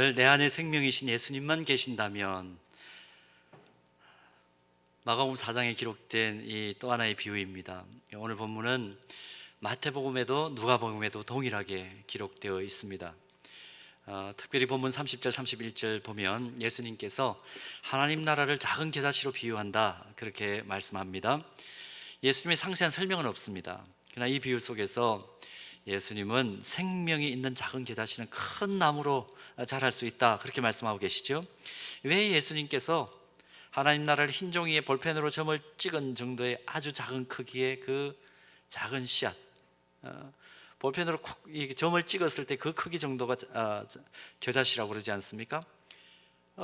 오늘 내 안에 생명이신 예수님만 계신다면, 마가복음 4장에 기록된 이 또 하나의 비유입니다. 오늘 본문은 마태복음에도 누가복음에도 동일하게 기록되어 있습니다. 특별히 본문 30절 31절 보면 예수님께서 하나님 나라를 작은 겨자씨로 비유한다, 그렇게 말씀합니다. 예수님의 상세한 설명은 없습니다. 그러나 이 비유 속에서 예수님은 생명이 있는 작은 겨자씨는 큰 나무로 자랄 수 있다, 그렇게 말씀하고 계시죠. 왜 예수님께서 하나님 나라를 흰 종이에 볼펜으로 점을 찍은 정도의 아주 작은 크기의 그 작은 씨앗, 볼펜으로 이 점을 찍었을 때 그 크기 정도가 겨자씨라고 그러지 않습니까?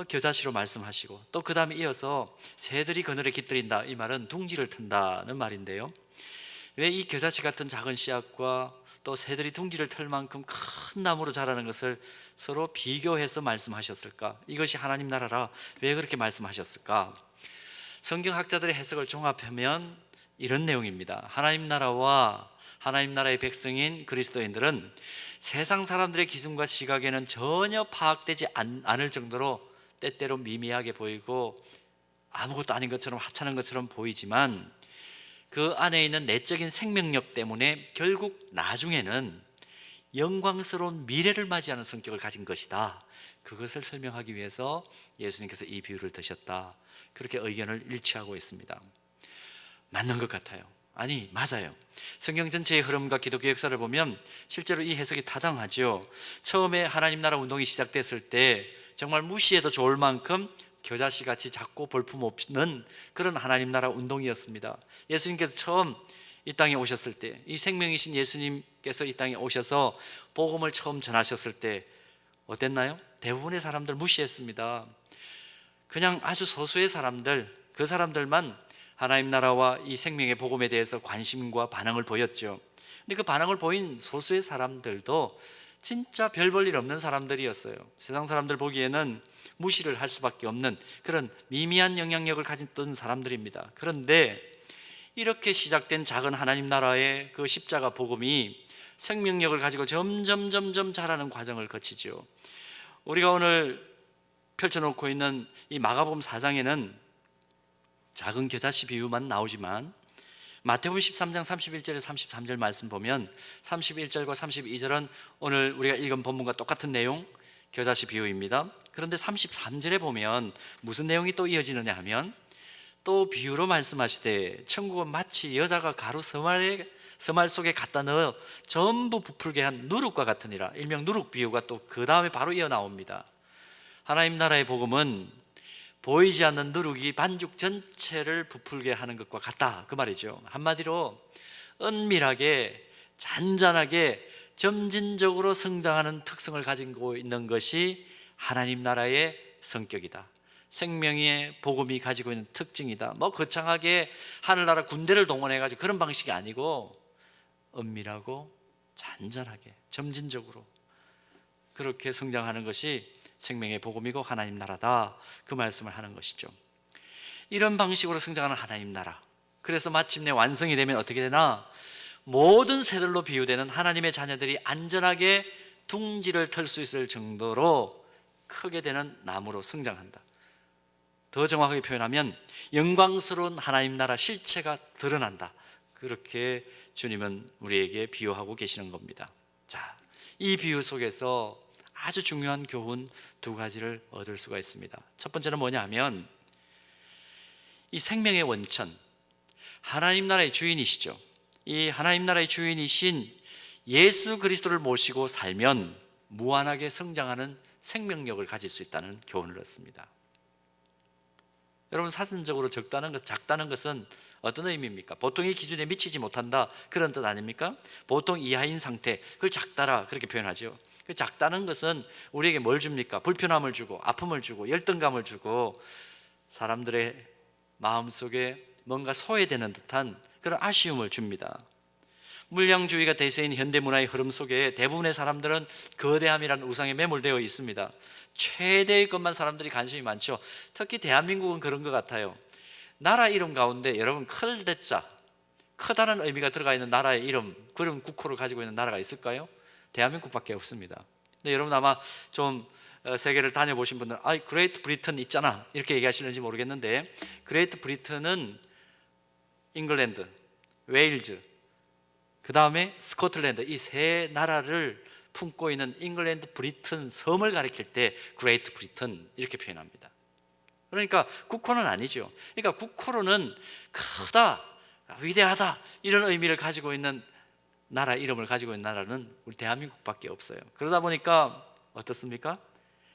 겨자씨로 말씀하시고, 또 그 다음에 이어서 새들이 그늘에 깃들인다, 이 말은 둥지를 튼다는 말인데요. 왜 이 겨자씨 같은 작은 씨앗과 또 새들이 둥지를 틀 만큼 큰 나무로 자라는 것을 서로 비교해서 말씀하셨을까? 이것이 하나님 나라라, 왜 그렇게 말씀하셨을까? 성경학자들의 해석을 종합하면 이런 내용입니다. 하나님 나라와 하나님 나라의 백성인 그리스도인들은 세상 사람들의 기준과 시각에는 전혀 파악되지 않을 정도로 때때로 미미하게 보이고 아무것도 아닌 것처럼 하찮은 것처럼 보이지만, 그 안에 있는 내적인 생명력 때문에 결국 나중에는 영광스러운 미래를 맞이하는 성격을 가진 것이다, 그것을 설명하기 위해서 예수님께서 이 비유를 드셨다, 그렇게 의견을 일치하고 있습니다. 맞는 것 같아요. 아니, 맞아요. 성경 전체의 흐름과 기독교 역사를 보면 실제로 이 해석이 타당하죠. 처음에 하나님 나라 운동이 시작됐을 때 정말 무시해도 좋을 만큼 겨자씨같이 작고 볼품없는 그런 하나님 나라 운동이었습니다. 예수님께서 처음 이 땅에 오셨을 때, 이 생명이신 예수님께서 이 땅에 오셔서 복음을 처음 전하셨을 때 어땠나요? 대부분의 사람들 무시했습니다. 그냥 아주 소수의 사람들, 그 사람들만 하나님 나라와 이 생명의 복음에 대해서 관심과 반응을 보였죠. 근데 그 반응을 보인 소수의 사람들도 진짜 별 볼 일 없는 사람들이었어요. 세상 사람들 보기에는 무시를 할 수밖에 없는 그런 미미한 영향력을 가졌던 사람들입니다. 그런데 이렇게 시작된 작은 하나님 나라의 그 십자가 복음이 생명력을 가지고 점점 자라는 과정을 거치죠. 우리가 오늘 펼쳐놓고 있는 이 마가복음 4장에는 작은 겨자씨 비유만 나오지만, 마태복음 13장 31절에서 33절 말씀 보면 31절과 32절은 오늘 우리가 읽은 본문과 똑같은 내용, 겨자씨 비유입니다. 그런데 33절에 보면 무슨 내용이 또 이어지느냐 하면, 또 비유로 말씀하시되 천국은 마치 여자가 가루 서말 속에 갖다 넣어 전부 부풀게 한 누룩과 같으니라. 일명 누룩 비유가 또 그 다음에 바로 이어 나옵니다. 하나님 나라의 복음은 보이지 않는 누룩이 반죽 전체를 부풀게 하는 것과 같다, 그 말이죠. 한마디로 은밀하게 잔잔하게 점진적으로 성장하는 특성을 가지고 있는 것이 하나님 나라의 성격이다, 생명의 복음이 가지고 있는 특징이다. 뭐 거창하게 하늘나라 군대를 동원해가지고 그런 방식이 아니고 은밀하고 잔잔하게 점진적으로 그렇게 성장하는 것이 생명의 복음이고 하나님 나라다, 그 말씀을 하는 것이죠. 이런 방식으로 성장하는 하나님 나라, 그래서 마침내 완성이 되면 어떻게 되나, 모든 새들로 비유되는 하나님의 자녀들이 안전하게 둥지를 틀 수 있을 정도로 크게 되는 나무로 성장한다. 더 정확하게 표현하면 영광스러운 하나님 나라 실체가 드러난다, 그렇게 주님은 우리에게 비유하고 계시는 겁니다. 자, 이 비유 속에서 아주 중요한 교훈 두 가지를 얻을 수가 있습니다. 첫 번째는 뭐냐 하면, 이 생명의 원천, 하나님 나라의 주인이시죠. 이 하나님 나라의 주인이신 예수 그리스도를 모시고 살면 무한하게 성장하는 생명력을 가질 수 있다는 교훈을 얻습니다. 여러분, 사전적으로 작다는 것은 어떤 의미입니까? 보통의 기준에 미치지 못한다, 그런 뜻 아닙니까? 보통 이하인 상태, 그걸 작다라 그렇게 표현하죠. 그 작다는 것은 우리에게 뭘 줍니까? 불편함을 주고 아픔을 주고 열등감을 주고 사람들의 마음속에 뭔가 소외되는 듯한 그런 아쉬움을 줍니다. 물량주의가 대세인 현대문화의 흐름 속에 대부분의 사람들은 거대함이라는 우상에 매몰되어 있습니다. 최대의 것만 사람들이 관심이 많죠. 특히 대한민국은 그런 것 같아요. 나라 이름 가운데 여러분, 클대자, 크다는 의미가 들어가 있는 나라의 이름, 그런 국호를 가지고 있는 나라가 있을까요? 대한민국밖에 없습니다. 근데 여러분 아마 좀 세계를 다녀보신 분들은 그레이트 브리튼 있잖아 이렇게 얘기하시는지 모르겠는데, 그레이트 브리튼은 잉글랜드, 웨일즈, 그 다음에 스코틀랜드, 이 세 나라를 품고 있는 잉글랜드 브리튼 섬을 가리킬 때 그레이트 브리튼 이렇게 표현합니다. 그러니까 국호는 아니죠. 그러니까 국호로는 크다, 위대하다 이런 의미를 가지고 있는 나라, 이름을 가지고 있는 나라는 우리 대한민국밖에 없어요. 그러다 보니까 어떻습니까?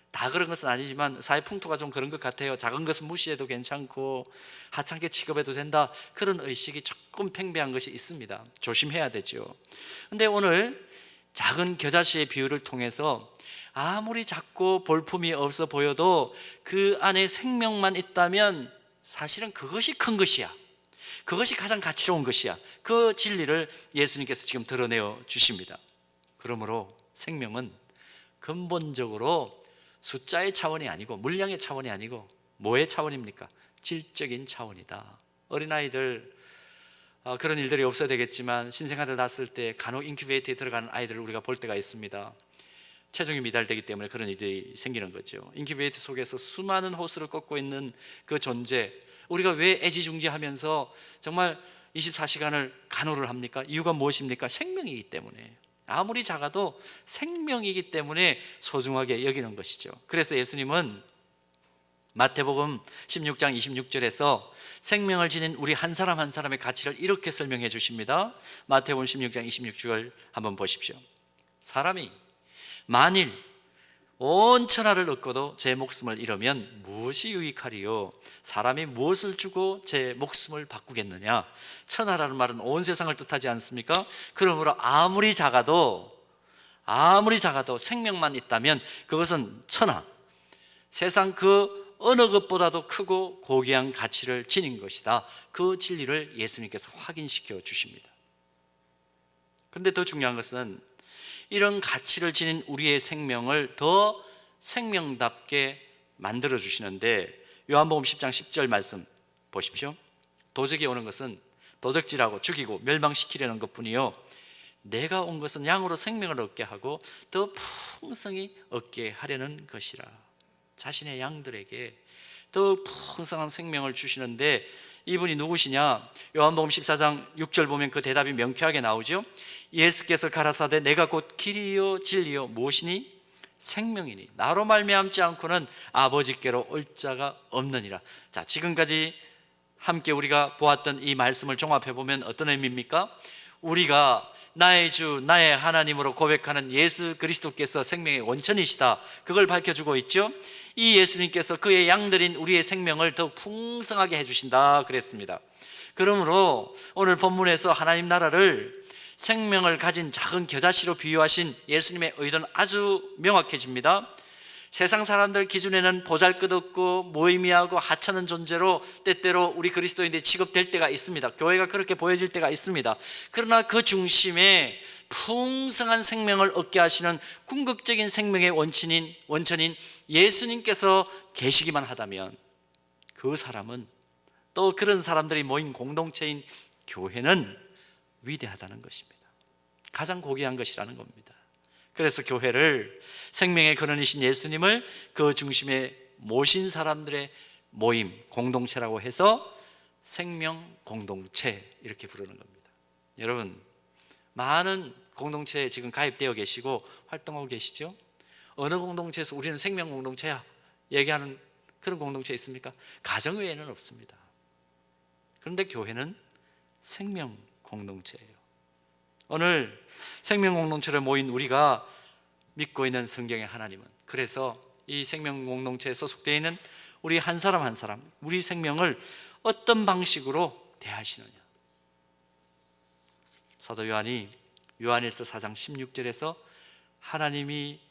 다 그런 것은 아니지만 사회 풍토가 좀 그런 것 같아요. 작은 것은 무시해도 괜찮고 하찮게 취급해도 된다, 그런 의식이 조금 팽배한 것이 있습니다. 조심해야 되죠. 근데 오늘 작은 겨자씨의 비유를 통해서 아무리 작고 볼품이 없어 보여도 그 안에 생명만 있다면 사실은 그것이 큰 것이야, 그것이 가장 가치로운 것이야, 그 진리를 예수님께서 지금 드러내어 주십니다. 그러므로 생명은 근본적으로 숫자의 차원이 아니고, 물량의 차원이 아니고 뭐의 차원입니까? 질적인 차원이다. 어린아이들, 그런 일들이 없어야 되겠지만 신생아를 낳았을 때 간혹 인큐베이터에 들어가는 아이들을 우리가 볼 때가 있습니다. 체중이 미달되기 때문에 그런 일이 생기는 거죠. 인큐베이터 속에서 수많은 호스를 꺾고 있는 그 존재, 우리가 왜 애지중지하면서 정말 24시간을 간호를 합니까? 이유가 무엇입니까? 생명이기 때문에. 아무리 작아도 생명이기 때문에 소중하게 여기는 것이죠. 그래서 예수님은 마태복음 16장 26절에서 생명을 지닌 우리 한 사람 한 사람의 가치를 이렇게 설명해 주십니다. 마태복음 16장 26절 한번 보십시오. 사람이 만일 온 천하를 얻고도 제 목숨을 잃으면 무엇이 유익하리요? 사람이 무엇을 주고 제 목숨을 바꾸겠느냐? 천하라는 말은 온 세상을 뜻하지 않습니까? 그러므로 아무리 작아도 생명만 있다면 그것은 천하, 세상 그 어느 것보다도 크고 고귀한 가치를 지닌 것이다. 그 진리를 예수님께서 확인시켜 주십니다. 그런데 더 중요한 것은 이런 가치를 지닌 우리의 생명을 더 생명답게 만들어 주시는데, 요한복음 10장 10절 말씀 보십시오. 도적이 오는 것은 도적질하고 죽이고 멸망시키려는 것뿐이요, 내가 온 것은 양으로 생명을 얻게 하고 더 풍성히 얻게 하려는 것이라. 자신의 양들에게 더 풍성한 생명을 주시는데, 이분이 누구시냐? 요한복음 14장 6절 보면 그 대답이 명쾌하게 나오죠. 예수께서 가라사대 내가 곧 길이요 진리요 무엇이니? 생명이니 나로 말미암지 않고는 아버지께로 올 자가 없느니라. 자, 지금까지 함께 우리가 보았던 이 말씀을 종합해 보면 어떤 의미입니까? 우리가 나의 주 나의 하나님으로 고백하는 예수 그리스도께서 생명의 원천이시다, 그걸 밝혀주고 있죠. 이 예수님께서 그의 양들인 우리의 생명을 더 풍성하게 해주신다 그랬습니다. 그러므로 오늘 본문에서 하나님 나라를 생명을 가진 작은 겨자씨로 비유하신 예수님의 의도는 아주 명확해집니다. 세상 사람들 기준에는 보잘것없고 무의미하고 하찮은 존재로 때때로 우리 그리스도인들이 취급될 때가 있습니다. 교회가 그렇게 보여질 때가 있습니다. 그러나 그 중심에 풍성한 생명을 얻게 하시는 궁극적인 생명의 원천인 예수님께서 계시기만 하다면 그 사람은, 또 그런 사람들이 모인 공동체인 교회는 위대하다는 것입니다. 가장 고귀한 것이라는 겁니다. 그래서 교회를 생명의 근원이신 예수님을 그 중심에 모신 사람들의 모임, 공동체라고 해서 생명 공동체 이렇게 부르는 겁니다. 여러분, 많은 공동체에 지금 가입되어 계시고 활동하고 계시죠? 어느 공동체에서 우리는 생명 공동체야 얘기하는 그런 공동체 있습니까? 가정 외에는 없습니다. 그런데 교회는 생명 공동체예요. 오늘 생명 공동체를 모인 우리가 믿고 있는 성경의 하나님은, 그래서 이 생명 공동체에 소속되어 있는 우리 한 사람 한 사람, 우리 생명을 어떤 방식으로 대하시느냐. 사도 요한이 요한일서 4장 16절에서 하나님이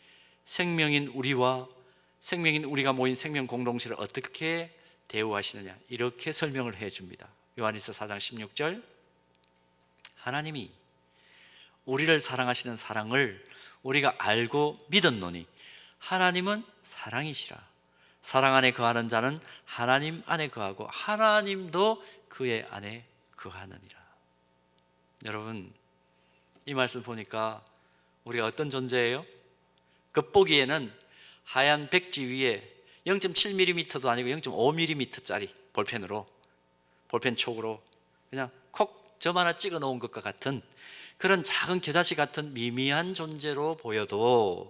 생명인 우리가 모인 생명 공동체를 어떻게 대우하시느냐 이렇게 설명을 해줍니다. 요한일서 4장 16절, 하나님이 우리를 사랑하시는 사랑을 우리가 알고 믿었노니 하나님은 사랑이시라. 사랑 안에 거하는 자는 하나님 안에 거하고 하나님도 그의 안에 거하느니라. 여러분, 이 말씀 보니까 우리가 어떤 존재예요? 겉보기에는 하얀 백지 위에 0.7mm도 아니고 0.5mm짜리 볼펜 촉으로 그냥 콕 점 하나 찍어 놓은 것과 같은 그런 작은 겨자씨 같은 미미한 존재로 보여도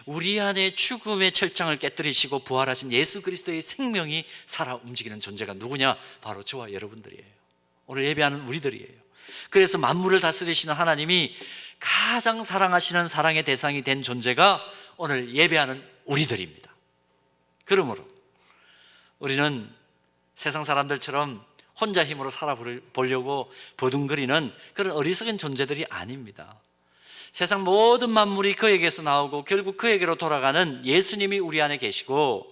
우리 안에 죽음의 철장을 깨뜨리시고 부활하신 예수 그리스도의 생명이 살아 움직이는 존재가 누구냐? 바로 저와 여러분들이에요. 오늘 예배하는 우리들이에요. 그래서 만물을 다스리시는 하나님이 가장 사랑하시는 사랑의 대상이 된 존재가 오늘 예배하는 우리들입니다. 그러므로 우리는 세상 사람들처럼 혼자 힘으로 살아보려고 버둥거리는 그런 어리석은 존재들이 아닙니다. 세상 모든 만물이 그에게서 나오고 결국 그에게로 돌아가는 예수님이 우리 안에 계시고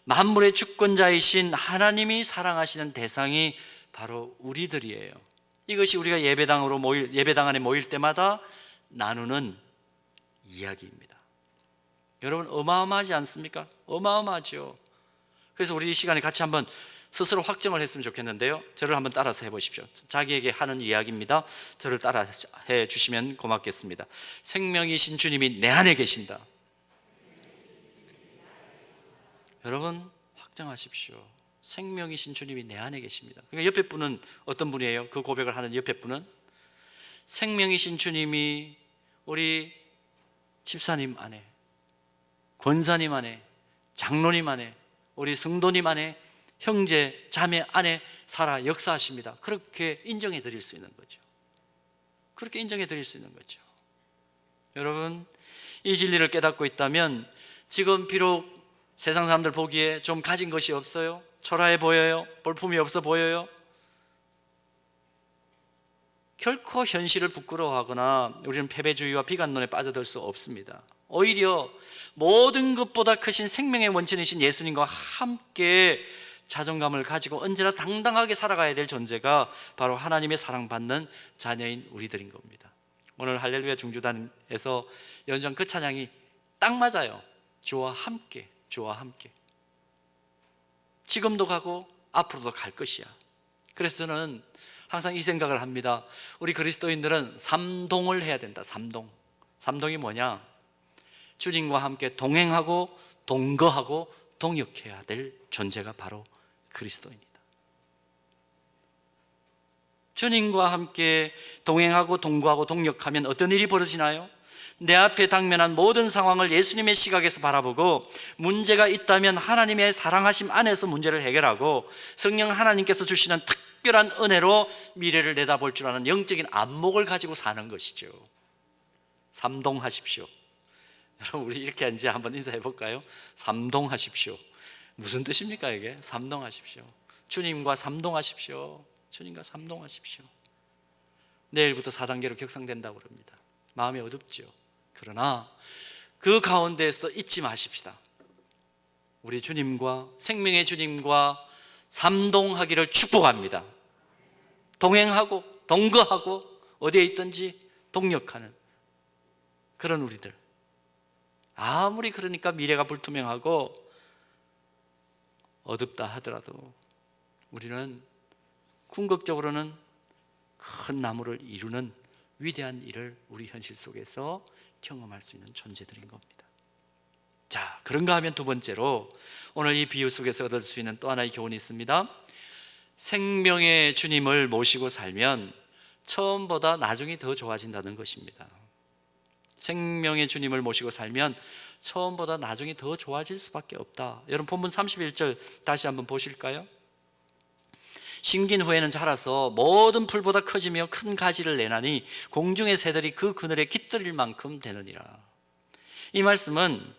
만물의 주권자이신 하나님이 사랑하시는 대상이 바로 우리들이에요. 이것이 우리가 예배당 안에 모일 때마다 나누는 이야기입니다. 여러분 어마어마하지 않습니까? 어마어마하죠. 그래서 우리 이 시간에 같이 한번 스스로 확정을 했으면 좋겠는데요. 저를 한번 따라서 해보십시오. 자기에게 하는 이야기입니다. 저를 따라 해주시면 고맙겠습니다. 생명이신 주님이 내 안에 계신다. 여러분 확정하십시오. 생명이신 주님이 내 안에 계십니다. 그러니까 옆에 분은 어떤 분이에요? 그 고백을 하는 옆에 분은 생명이신 주님이 우리 집사님 안에, 권사님 안에, 장로님 안에, 우리 성도님 안에, 형제, 자매 안에 살아 역사하십니다. 그렇게 인정해 드릴 수 있는 거죠. 그렇게 인정해 드릴 수 있는 거죠. 여러분 이 진리를 깨닫고 있다면 지금 비록 세상 사람들 보기에 좀 가진 것이 없어요. 초라해 보여요. 볼품이 없어 보여요. 결코 현실을 부끄러워하거나 우리는 패배주의와 비관론에 빠져들 수 없습니다. 오히려 모든 것보다 크신 생명의 원천이신 예수님과 함께 자존감을 가지고 언제나 당당하게 살아가야 될 존재가 바로 하나님의 사랑받는 자녀인 우리들인 겁니다. 오늘 할렐루야 중주단에서 연주한 그 찬양이 딱 맞아요. 주와 함께, 주와 함께. 지금도 가고 앞으로도 갈 것이야. 그래서 저는 항상 이 생각을 합니다. 우리 그리스도인들은 삼동을 해야 된다. 삼동이 뭐냐? 주님과 함께 동행하고 동거하고 동역해야 될 존재가 바로 그리스도입니다. 주님과 함께 동행하고 동거하고 동역하면 어떤 일이 벌어지나요? 내 앞에 당면한 모든 상황을 예수님의 시각에서 바라보고 문제가 있다면 하나님의 사랑하심 안에서 문제를 해결하고 성령 하나님께서 주시는 특별한 은혜로 미래를 내다볼 줄 아는 영적인 안목을 가지고 사는 것이죠. 삼동하십시오. 여러분 우리 이렇게 이제 한번 인사해 볼까요? 삼동하십시오. 무슨 뜻입니까 이게? 삼동하십시오. 주님과 삼동하십시오. 주님과 삼동하십시오. 내일부터 4단계로 격상된다고 그럽니다. 마음이 어둡죠. 그러나 그 가운데에서도 잊지 마십시다. 우리 주님과 생명의 주님과 삼동하기를 축복합니다. 동행하고 동거하고 어디에 있든지 동역하는 그런 우리들. 아무리 그러니까 미래가 불투명하고 어둡다 하더라도 우리는 궁극적으로는 큰 나무를 이루는 위대한 일을 우리 현실 속에서 경험할 수 있는 존재들인 겁니다. 자, 그런가 하면 두 번째로 오늘 이 비유 속에서 얻을 수 있는 또 하나의 교훈이 있습니다. 생명의 주님을 모시고 살면 처음보다 나중이 더 좋아진다는 것입니다. 생명의 주님을 모시고 살면 처음보다 나중이 더 좋아질 수밖에 없다. 여러분 본문 31절 다시 한번 보실까요? 심긴 후에는 자라서 모든 풀보다 커지며 큰 가지를 내나니 공중의 새들이 그 그늘에 깃들일 만큼 되느니라. 이 말씀은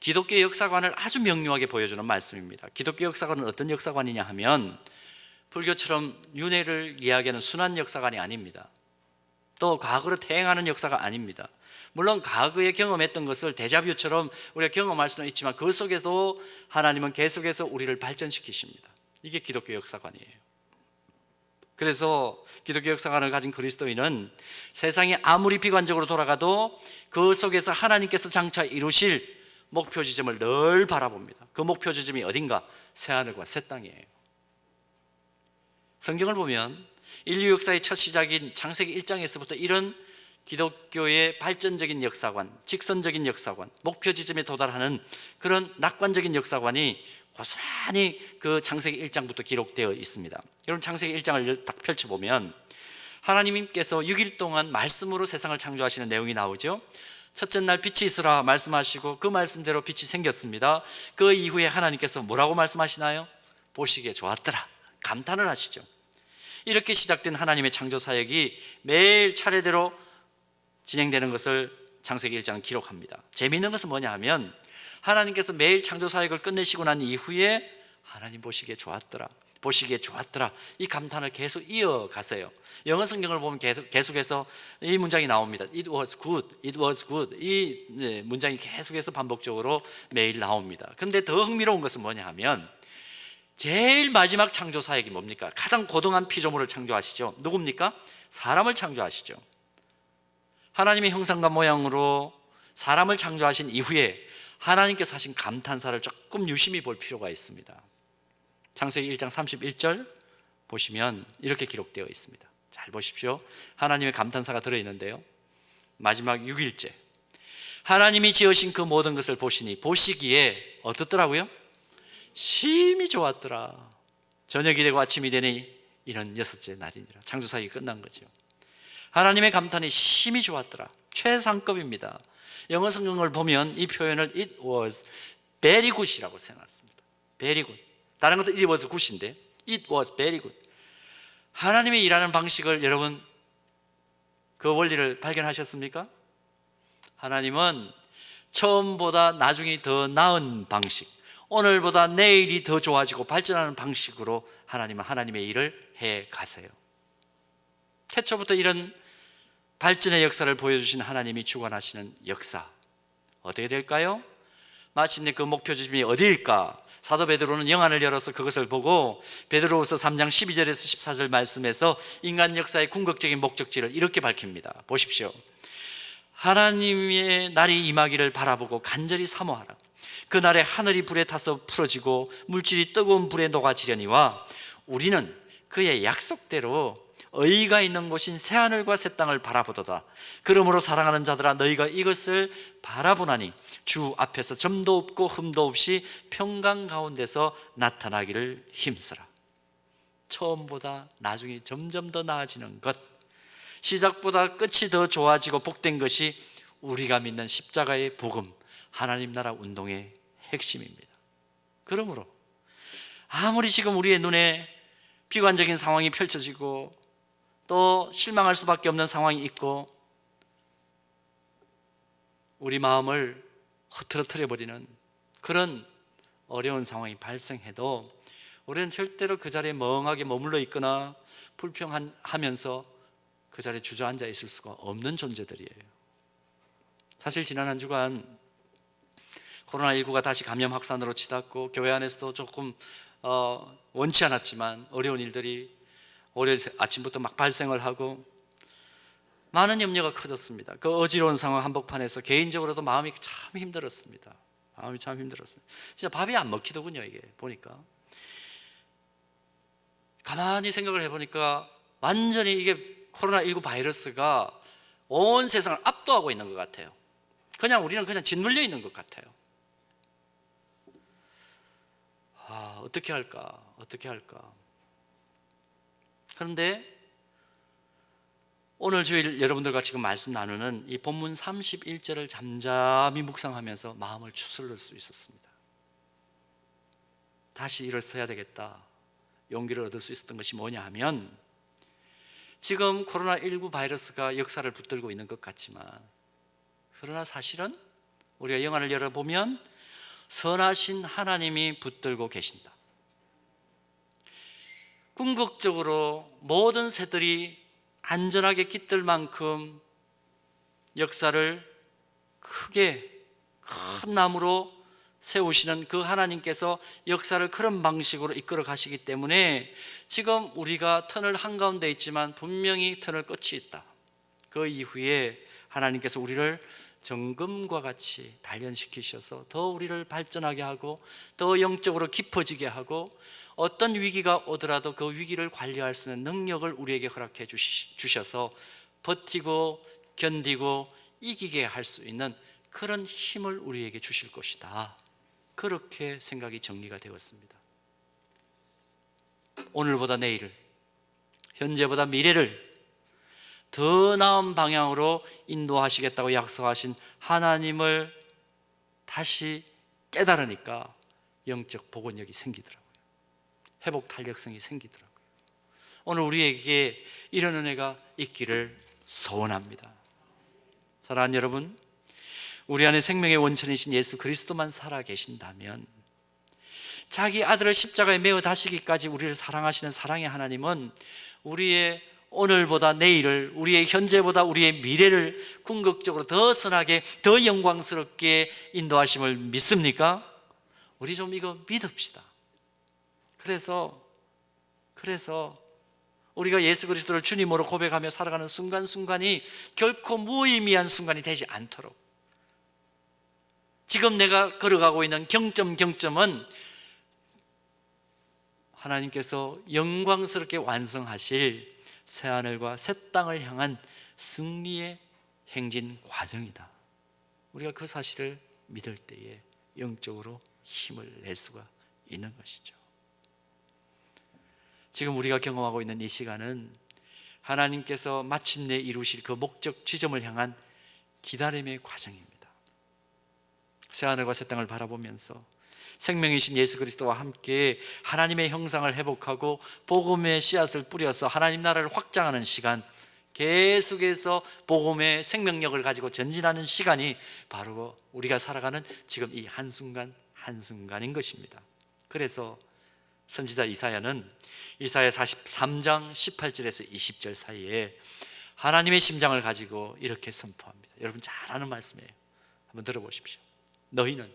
기독교 역사관을 아주 명료하게 보여주는 말씀입니다. 기독교 역사관은 어떤 역사관이냐 하면 불교처럼 윤회를 이야기하는 순환 역사관이 아닙니다. 또 과거로 퇴행하는 역사가 아닙니다. 물론 과거에 경험했던 것을 데자뷰처럼 우리가 경험할 수는 있지만 그 속에도 하나님은 계속해서 우리를 발전시키십니다. 이게 기독교 역사관이에요. 그래서 기독교 역사관을 가진 그리스도인은 세상이 아무리 비관적으로 돌아가도 그 속에서 하나님께서 장차 이루실 목표 지점을 늘 바라봅니다. 그 목표 지점이 어딘가? 새하늘과 새 땅이에요. 성경을 보면 인류 역사의 첫 시작인 창세기 1장에서부터 이런 기독교의 발전적인 역사관, 직선적인 역사관, 목표 지점에 도달하는 그런 낙관적인 역사관이 고스란히 그 창세기 1장부터 기록되어 있습니다. 여러분, 창세기 1장을 딱 펼쳐보면 하나님께서 6일 동안 말씀으로 세상을 창조하시는 내용이 나오죠. 첫째 날 빛이 있으라 말씀하시고 그 말씀대로 빛이 생겼습니다. 그 이후에 하나님께서 뭐라고 말씀하시나요? 보시기에 좋았더라, 감탄을 하시죠. 이렇게 시작된 하나님의 창조 사역이 매일 차례대로 진행되는 것을 창세기 1장은 기록합니다. 재미있는 것은 뭐냐 하면 하나님께서 매일 창조 사역을 끝내시고 난 이후에 하나님 보시기에 좋았더라, 보시기에 좋았더라, 이 감탄을 계속 이어가세요. 영어 성경을 보면 계속해서 이 문장이 나옵니다. It was good, it was good. 이 문장이 계속해서 반복적으로 매일 나옵니다. 그런데 더 흥미로운 것은 뭐냐 하면 제일 마지막 창조 사역이 뭡니까? 가장 고등한 피조물을 창조하시죠. 누굽니까? 사람을 창조하시죠. 하나님의 형상과 모양으로 사람을 창조하신 이후에 하나님께서 하신 감탄사를 조금 유심히 볼 필요가 있습니다. 창세기 1장 31절 보시면 이렇게 기록되어 있습니다. 잘 보십시오. 하나님의 감탄사가 들어있는데요, 마지막 6일째 하나님이 지으신 그 모든 것을 보시니 보시기에 어떻더라고요? 심히 좋았더라. 저녁이 되고 아침이 되니 이는 여섯째 날이니라. 창조사역이 끝난 거죠. 하나님의 감탄이 심히 좋았더라, 최상급입니다. 영어 성경을 보면 이 표현을 It was very good이라고 생각했습니다. very good. 다른 것도 It was good인데 It was very good. 하나님의 일하는 방식을 여러분 그 원리를 발견하셨습니까? 하나님은 처음보다 나중이 더 나은 방식, 오늘보다 내일이 더 좋아지고 발전하는 방식으로 하나님은 하나님의 일을 해 가세요. 태초부터 이런 발전의 역사를 보여주신 하나님이 주관하시는 역사 어떻게 될까요? 마침내 그 목표 지점이 어디일까? 사도 베드로는 영안을 열어서 그것을 보고 베드로후서 3장 12절에서 14절 말씀에서 인간 역사의 궁극적인 목적지를 이렇게 밝힙니다. 보십시오. 하나님의 날이 임하기를 바라보고 간절히 사모하라. 그날에 하늘이 불에 타서 풀어지고 물질이 뜨거운 불에 녹아지려니와 우리는 그의 약속대로 의의가 있는 곳인 새하늘과 새 땅을 바라보도다. 그러므로 사랑하는 자들아, 너희가 이것을 바라보나니 주 앞에서 점도 없고 흠도 없이 평강 가운데서 나타나기를 힘쓰라. 처음보다 나중이 점점 더 나아지는 것, 시작보다 끝이 더 좋아지고 복된 것이 우리가 믿는 십자가의 복음, 하나님 나라 운동의 핵심입니다. 그러므로 아무리 지금 우리의 눈에 비관적인 상황이 펼쳐지고 또 실망할 수밖에 없는 상황이 있고 우리 마음을 흐트러뜨려 버리는 그런 어려운 상황이 발생해도 우리는 절대로 그 자리에 멍하게 머물러 있거나 불평하면서 그 자리에 주저앉아 있을 수가 없는 존재들이에요. 사실 지난 한 주간 코로나19가 다시 감염 확산으로 치닫고 교회 안에서도 조금 원치 않았지만 어려운 일들이 월요일 아침부터 막 발생을 하고 많은 염려가 커졌습니다. 그 어지러운 상황 한복판에서 개인적으로도 마음이 참 힘들었습니다. 마음이 참 힘들었어요. 진짜 밥이 안 먹히더군요. 이게 보니까 가만히 생각을 해보니까 완전히 이게 코로나19 바이러스가 온 세상을 압도하고 있는 것 같아요. 우리는 그냥 짓눌려 있는 것 같아요. 어떻게 할까? 그런데 오늘 주일 여러분들과 지금 말씀 나누는 이 본문 31절을 잠잠히 묵상하면서 마음을 추스를 수 있었습니다. 다시 일어서야 되겠다, 용기를 얻을 수 있었던 것이 뭐냐 하면 지금 코로나19 바이러스가 역사를 붙들고 있는 것 같지만 그러나 사실은 우리가 영안을 열어보면 선하신 하나님이 붙들고 계신다. 궁극적으로 모든 새들이 안전하게 깃들 만큼 역사를 크게 큰 나무로 세우시는 그 하나님께서 역사를 그런 방식으로 이끌어 가시기 때문에 지금 우리가 터널 한가운데 있지만 분명히 터널 끝이 있다. 그 이후에 하나님께서 우리를 정금과 같이 단련시키셔서 더 우리를 발전하게 하고 더 영적으로 깊어지게 하고 어떤 위기가 오더라도 그 위기를 관리할 수 있는 능력을 우리에게 허락해 주셔서 버티고 견디고 이기게 할 수 있는 그런 힘을 우리에게 주실 것이다. 그렇게 생각이 정리가 되었습니다. 오늘보다 내일을, 현재보다 미래를 더 나은 방향으로 인도하시겠다고 약속하신 하나님을 다시 깨달으니까 영적 복원력이 생기더라고요. 회복 탄력성이 생기더라고요. 오늘 우리에게 이런 은혜가 있기를 소원합니다. 사랑하는 여러분, 우리 안에 생명의 원천이신 예수 그리스도만 살아계신다면, 자기 아들을 십자가에 매어 다시기까지 우리를 사랑하시는 사랑의 하나님은 우리의 오늘보다 내일을, 우리의 현재보다 우리의 미래를 궁극적으로 더 선하게, 더 영광스럽게 인도하심을 믿습니까? 우리 좀 이거 믿읍시다. 그래서 우리가 예수 그리스도를 주님으로 고백하며 살아가는 순간순간이 결코 무의미한 순간이 되지 않도록, 지금 내가 걸어가고 있는 경점은 하나님께서 영광스럽게 완성하실 새하늘과 새 땅을 향한 승리의 행진 과정이다. 우리가 그 사실을 믿을 때에 영적으로 힘을 낼 수가 있는 것이죠. 지금 우리가 경험하고 있는 이 시간은 하나님께서 마침내 이루실 그 목적 지점을 향한 기다림의 과정입니다. 새하늘과 새 땅을 바라보면서 생명이신 예수 그리스도와 함께 하나님의 형상을 회복하고 복음의 씨앗을 뿌려서 하나님 나라를 확장하는 시간, 계속해서 복음의 생명력을 가지고 전진하는 시간이 바로 우리가 살아가는 지금 이 한순간 한순간인 것입니다. 그래서 선지자 이사야는 이사야 43장 18절에서 20절 사이에 하나님의 심장을 가지고 이렇게 선포합니다. 여러분 잘 아는 말씀이에요. 한번 들어보십시오. 너희는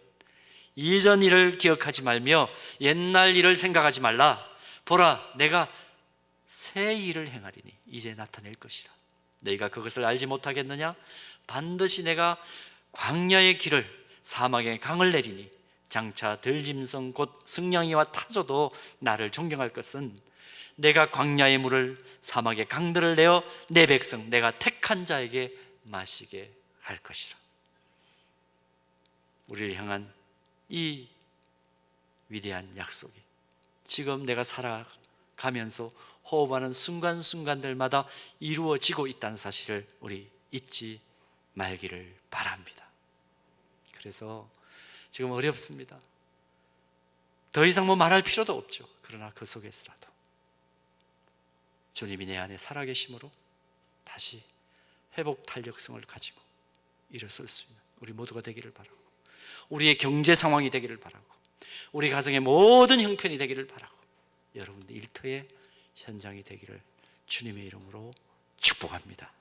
이전 일을 기억하지 말며 옛날 일을 생각하지 말라. 보라, 내가 새 일을 행하리니 이제 나타낼 것이라. 너희가 그것을 알지 못하겠느냐? 반드시 내가 광야의 길을, 사막의 강을 내리니 장차 들짐승 곧 승냥이와 타조도 나를 존경할 것은 내가 광야의 물을, 사막의 강들을 내어 내 백성 내가 택한 자에게 마시게 할 것이라. 우리를 향한 이 위대한 약속이 지금 내가 살아가면서 호흡하는 순간순간들마다 이루어지고 있다는 사실을 우리 잊지 말기를 바랍니다. 그래서 지금 어렵습니다. 더 이상 뭐 말할 필요도 없죠. 그러나 그 속에서라도 주님이 내 안에 살아계심으로 다시 회복 탄력성을 가지고 일어설 수 있는 우리 모두가 되기를 바라고, 우리의 경제 상황이 되기를 바라고, 우리 가정의 모든 형편이 되기를 바라고, 여러분들 일터의 현장이 되기를 주님의 이름으로 축복합니다.